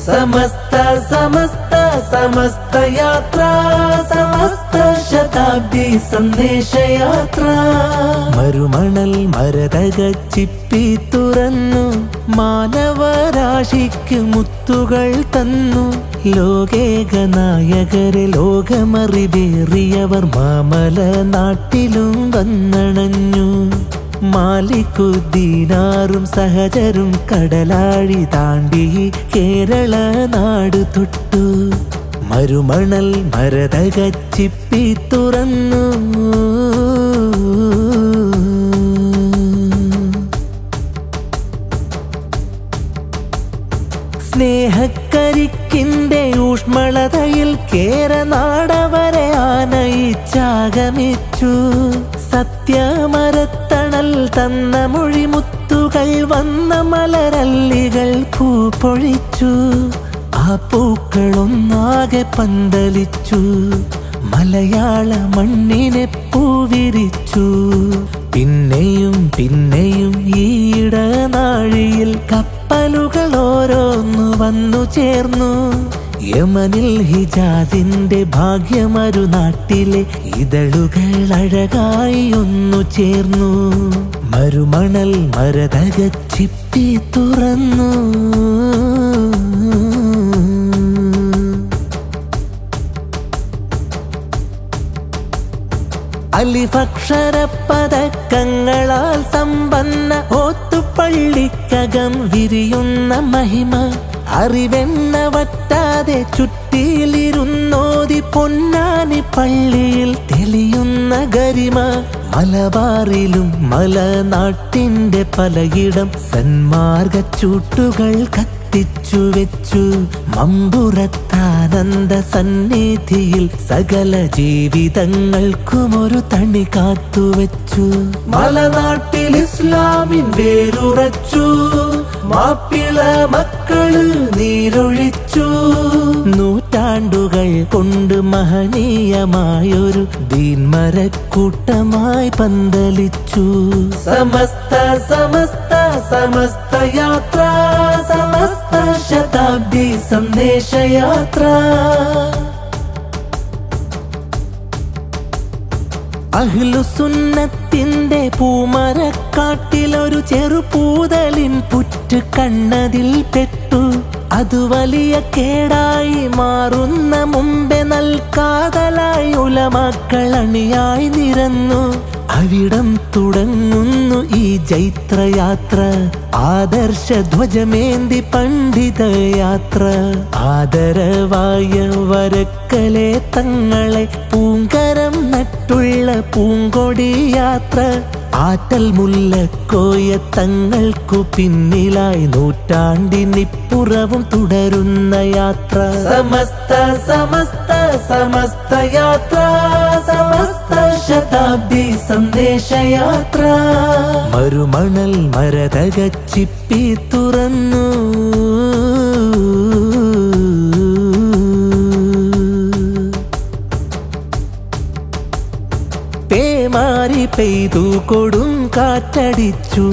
സമസ്ത സമസ്ത സമസ്ത യാത്ര സമസ്ത ശതാബ്ദി സന്ദേശയാത്ര. മരുമണൽ മരതക ചിപ്പി തുറന്നു മാനവരാശിക്ക് മുത്തുകൾ തന്നു. ലോകേക നായകരെ ലോകമറിവേറിയവർ മാമല നാട്ടിലും വന്നണഞ്ഞു. മാലിക്കുദ്ദീനാറും സഹചരും കടലാഴി താണ്ടി കേരള നാട് തൊട്ടു. മരുമണൽ മരതക ചിപ്പി തുറന്നു. സ്നേഹക്കരിക്കിന്റെ ഊഷ്മളതയിൽ കേരനാടവരെ ആനയിച്ചാഗമിച്ചു. സത്യമരത്തണൽ തന്ന മൊഴിമുത്തുകൾ വന്ന മലരല്ലികൾ പൂപ്പൊഴിച്ചു. ആ പൂക്കളൊന്നാകെ പന്തലിച്ചു. മലയാള മണ്ണിനെ പൂവിരിച്ചു. പിന്നെയും പിന്നെയും ഈടനാഴിയിൽ കപ്പലുകൾ ഓരോന്നു വന്നു ചേർന്നു. യമനിൽ ഹിജാസിന്റെ ഭാഗ്യമരു നാട്ടിലെ ഇതളുകൾ അഴകായി ഒന്നു ചേർന്നു. മരുമണൽ മരതക ചിപ്പി തുറന്നു. അലിഫക്ഷര പതക്കങ്ങളാൽ സമ്പന്ന ഓത്തുപള്ളിക്കകം വിരിയുന്ന മഹിമ. അറിവെണ്ണ വറ്റാതെ ചുറ്റിയിലിരുന്നോതി പൊന്നാനി പള്ളിയിൽ തെളിയുന്ന ഗരിമ. മലബാറിലും മലനാട്ടിന്റെ പലയിടം സന്മാർഗ ചൂട്ടുകൾ കത്തിച്ചു വെച്ചു. മമ്പുറത്താനന്ദ സന്നിധിയിൽ സകല ജീവിതങ്ങൾക്കും ഒരു തണി കാത്തുവെച്ചു. മലനാട്ടിൽ ഇസ്ലാമിൻ വേരുറച്ചു. മാപ്പിള മക്കള് നീരൊഴിച്ചു. നൂറ്റാണ്ടുകൾ കൊണ്ട് മഹനീയമായൊരു ദീൻമരക്കൂട്ടമായി പന്തലിച്ചു. സമസ്ത സമസ്ത സമസ്ത യാത്ര സമസ്ത ശതാബ്ദി സന്ദേശയാത്ര. അഹ്ലുസുന്നത്തിന്റെ പൂമരക്കാട്ടിലൊരു ചെറുപൂതലിൻ പുറ്റ് കണ്ണതിൽ പെട്ടു. അത് വലിയ കേടായി മാറുന്ന മുമ്പേ നൽകാതലായി ഉലമാക്കൾ അണിയായി നിരന്നു. അവിടം തുടങ്ങുന്നു ഈ ജൈത്രയാത്ര. ആദർശധ്വജമേന്തി പണ്ഡിതയാത്ര. ആദരവായ വരക്കലെ തങ്ങളെ പൂങ്കരം നട്ടുള്ള പൂങ്കൊടിയാത്ര. ആറ്റൽ മുല്ലക്കോയ തങ്ങൾക്കു പിന്നിലായി നൂറ്റാണ്ടിനിപ്പുറവും തുടരുന്ന യാത്ര. സമസ്ത സമസ്ത സമസ്ത യാത്ര സമസ്ത ശതാബ്ദി സന്ദേശയാത്ര. മരുമണൽ മരതക ചിപ്പി തുറന്നു. പേമാരി പെയ്തു കൊടും കാറ്റടിച്ചു.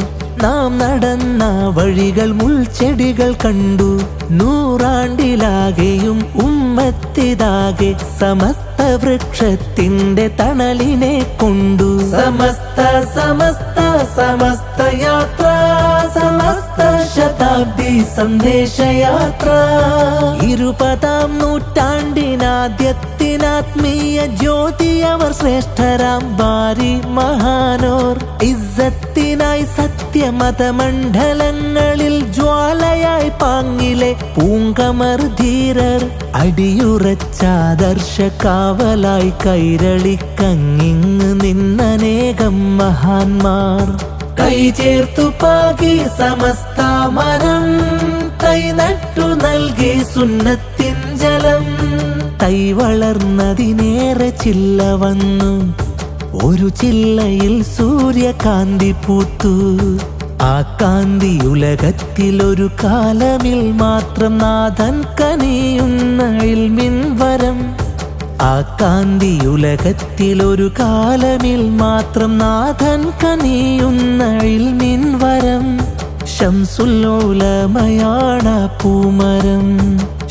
നാം നടന്ന വഴികൾ മുൾച്ചെടികൾ കണ്ടു. നൂറാണ്ടിലാകെയും ഉമ്മത്തിതാകെ സമസ്ത വൃക്ഷത്തിന്റെ തണലിനെ കൊണ്ടു. സമസ്ത സമസ്ത സമസ്ത യാത്ര സമസ്ത ശതാബ്ദി സന്ദേശയാത്ര. 20-ാം നൂറ്റാണ്ടിനാദ്യത്തിനാത്മീയ ജ്യോതി അവർ ശ്രേഷ്ഠരാം ബാരി മഹാനോർ. ഇസ്സത്തിനായി സത്യമതമണ്ഡലങ്ങളിൽ ജ്വാലയായി പാങ്ങിലെ പൂങ്കമർ ധീരർ. അടിയുറച്ചാദർശ കാവലായി കൈരളിക്കങ്ങിങ് നിന്നനേകം മഹാന്മാർ. കൈ ചേർത്തു പാകി സമസ്ത മരം. തൈ നട്ടു നൽകി സുന്നത്തിൻ ജലം. തൈ വളർന്നതിനേറെ ചില്ല വന്നു. ഒരു ചില്ലയിൽ സൂര്യകാന്തി പൂത്തു. ആ കാന്തി ഉലകത്തിലൊരു കാലമിൽ മാത്രം നാഥൻ കനിയുന്ന ഇൽമിൻ വരം. ആ കാന്തി ഉലകത്തിലൊരു കാലമിൽ മാത്രം നാഥൻ കനിയുന്ന ഇൽമിൻ വരം. ശംസുൽ ഉലമയാണ് പൂമരം,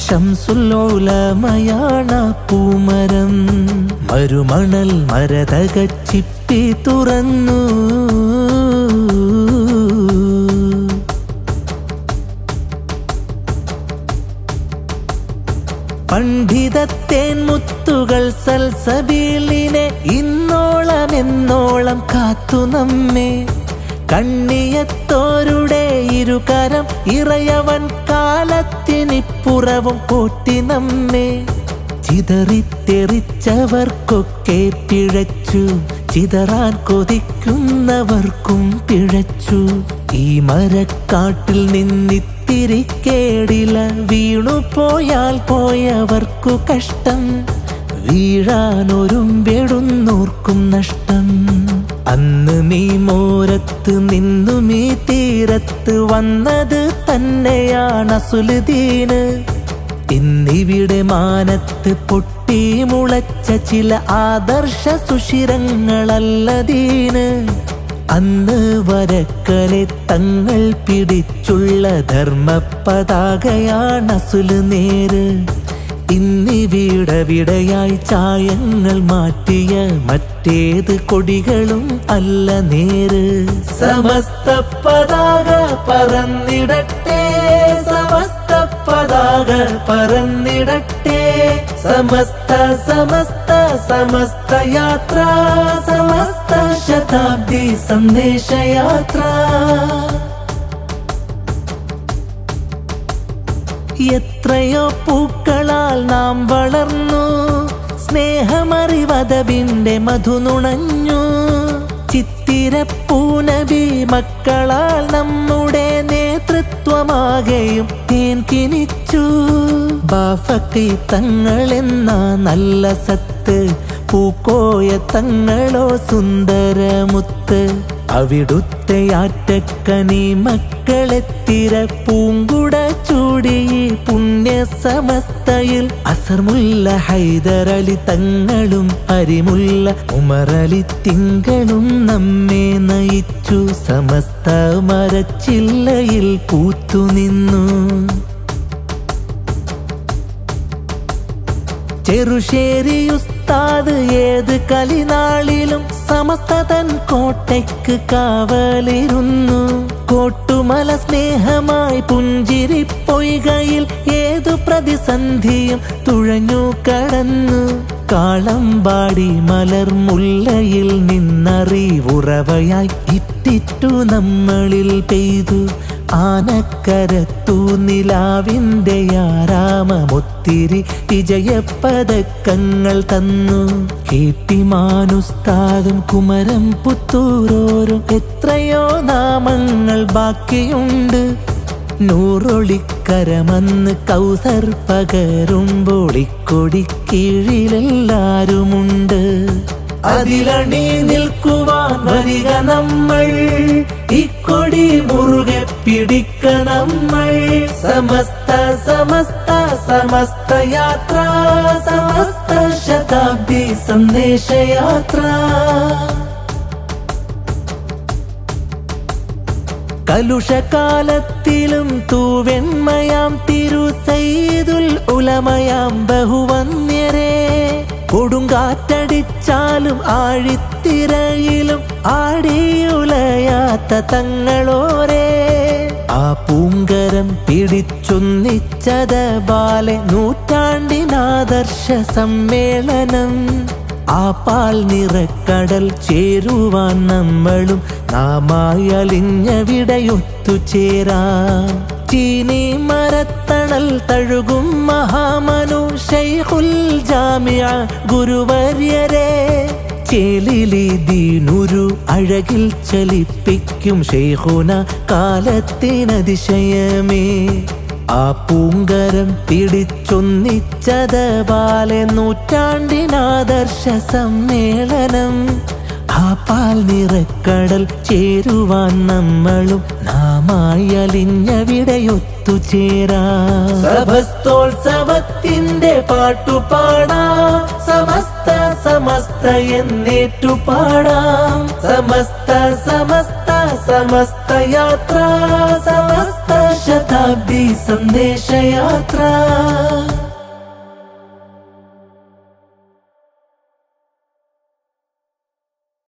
ശംസുൽ ഉലമയാണ് പൂമരം. മരുമണൽ മരതകച്ചിപ്പി തുറന്നു, പണ്ഡിതത്തേൻ മുത്തുകൾ സൽസബീലിനെ ഇന്നോളം എന്നോളം കാത്തു നമ്മെ. കണ്ണിയത്തോരുടെ ഇരുകരം ഇറയവൻ കാലത്തിനിപ്പുറവും പോറ്റി നമ്മെ. ചിതറിത്തെറിച്ചവർക്കൊക്കെ പിഴച്ചു, ചിതറാൻ കൊതിക്കുന്നവർക്കും പിഴച്ചു. ഈ മരക്കാട്ടിൽ നിന്നിത്തിരി കേടില, വീണുപോയാൽ പോയവർക്കു കഷ്ടം, വീഴാനൊരുമ്പെടുന്നോർക്കും നഷ്ടം. അന്ന് നീ മോരത്ത് നിന്നും ഈ തീരത്ത് വന്നത് തന്നെയാണ് അസുലുദീന്. ഇന്നിവിടെ മാനത്ത് പൊട്ടി മുളച്ച ചില ആദർശ സുഷിരങ്ങളല്ലദീന്. അന്ന് വരക്കലെ തങ്ങൾ പിടിച്ചുള്ള ധർമ്മ പതാകയാണ് അസുല് നേര്. ഇന്നിവിടവിടയായി ചായങ്ങൾ മാറ്റിയ മറ്റേത് കൊടികളും അല്ല നേര്. സമസ്ത പതാക പറന്നിടട്ടെ, സമസ്ത പതാക പറന്നിടട്ടെ. സമസ്ത സമസ്ത സമസ്ത യാത്ര, സമസ്ത ശതാബ്ദി സന്ദേശയാത്ര. എത്രയോ പൂക്കളാൽ നാം വളർന്നു, സ്നേഹമറിവതബിന്റെ മധുനുണഞ്ഞു. ചിത്തിരപ്പൂനബി മക്കളാൽ നമ്മുടെ നേതൃത്വമാകെയും തേൻ കിനിച്ചു. ബാഫക്കി തങ്ങളെന്ന നല്ല സത്ത്, പൂക്കോയ തങ്ങളോ സുന്ദരമുത്ത്. അവിടുത്തെ ആറ്റക്കനി മക്കളെത്തിര പൂങ്കുട ചൂടി പുണ്യ സമസ്തയിൽ. അസർമുല്ല ഹൈദരലി തങ്ങളും അരിമുല്ല ഉമറലി തിങ്കളും നമ്മെ നയിച്ചു. സമസ്ത മരച്ചില്ലയിൽ പൂത്തുനിന്നു. ചെറുശ്ശേരി ഉസ്താദ് ഏത് കലിനാളിലും സമസ്ത തൻ കോട്ടയ്ക്ക് കാവലിരുന്നു. കോട്ടുമല സ്നേഹമായി പുഞ്ചിരിപ്പൊയ്കയിൽ ഏതു പ്രതിസന്ധിയും തുഴഞ്ഞു കടന്നു. കാളമ്പാടി മലർമുല്ലയിൽ നിന്നറിവുറവയായി ഇറ്റിറ്റു നമ്മളിൽ പെയ്തു. ആനക്കരത്തു നിലാവിന്റെ ആരാമമൊത്തിരി വിജയപതക്കങ്ങൾ തന്നു. കേട്ടിമാനുസ്താദും കുമരം പുത്തൂരോരും എത്രയോ നാമങ്ങൾ ബാക്കിയുണ്ട്. നൂറൊളിക്കരമന്ന് കൗസർ പകരുമ്പോൾ ഇക്കൊടി കീഴിലെല്ലാരുമുണ്ട്. അതിലണി നിൽക്കുവാൻ വരിക നമ്മൾ, ഇക്കൊടി മുറുകെ പിടിക്ക നമ്മൾ. സമസ്ത സമസ്ത സമസ്ത യാത്ര, സമസ്ത ശതാബ്ദി സന്ദേശയാത്ര. കലുഷകാലത്തിലും തൂവെണ്മയാം തിരു സയ്യിദുൽ ഉലമയാം ബഹുവന്യരേ. കൊടുങ്കാറ്റടിച്ചാലും ആഴിത്തിരയിലും ആടിയുലയാത്ത തങ്ങളോരേ. ആ പൂങ്കരം പിടിച്ചൊന്നിച്ചത് ബാലെ നൂറ്റാണ്ടിനാദർശ സമ്മേളനം. ആ പാൽ നിറക്കടൽ ചേരുവാൻ നമ്മളും നാമായി അലിഞ്ഞവിടയൊത്തുചേരാം. ചീനി മരത്തണൽ തഴുകും മഹാമനു ശൈഖുൽ ജാമിഅ ഗുരുവര്യരേ. ചേലിലി ദീനുരു അഴകിൽ ചലിപ്പിക്കും ശൈഖുന കാലത്തിനതിശയമേ. ആ പൂങ്കരം പിടിച്ചൊന്നിച്ചത് ബാലെ നൂറ്റാണ്ടിനാദർശ സമ്മേളനം. ആ പാൽ നിറക്കടൽ ചേരുവാൻ നമ്മളും നാമായി അലിഞ്ഞവിടയൊത്തുചേരാം. സഭസ്തോത്സവത്തിന്റെ പാട്ടുപാടാം, സമസ്ത സമസ്ത എന്നേറ്റുപാടാം. സമസ്ത സമസ്ത സമസ്ത യാത്ര സമസ്ത ശതാബ്ദി സന്ദേശയാത്ര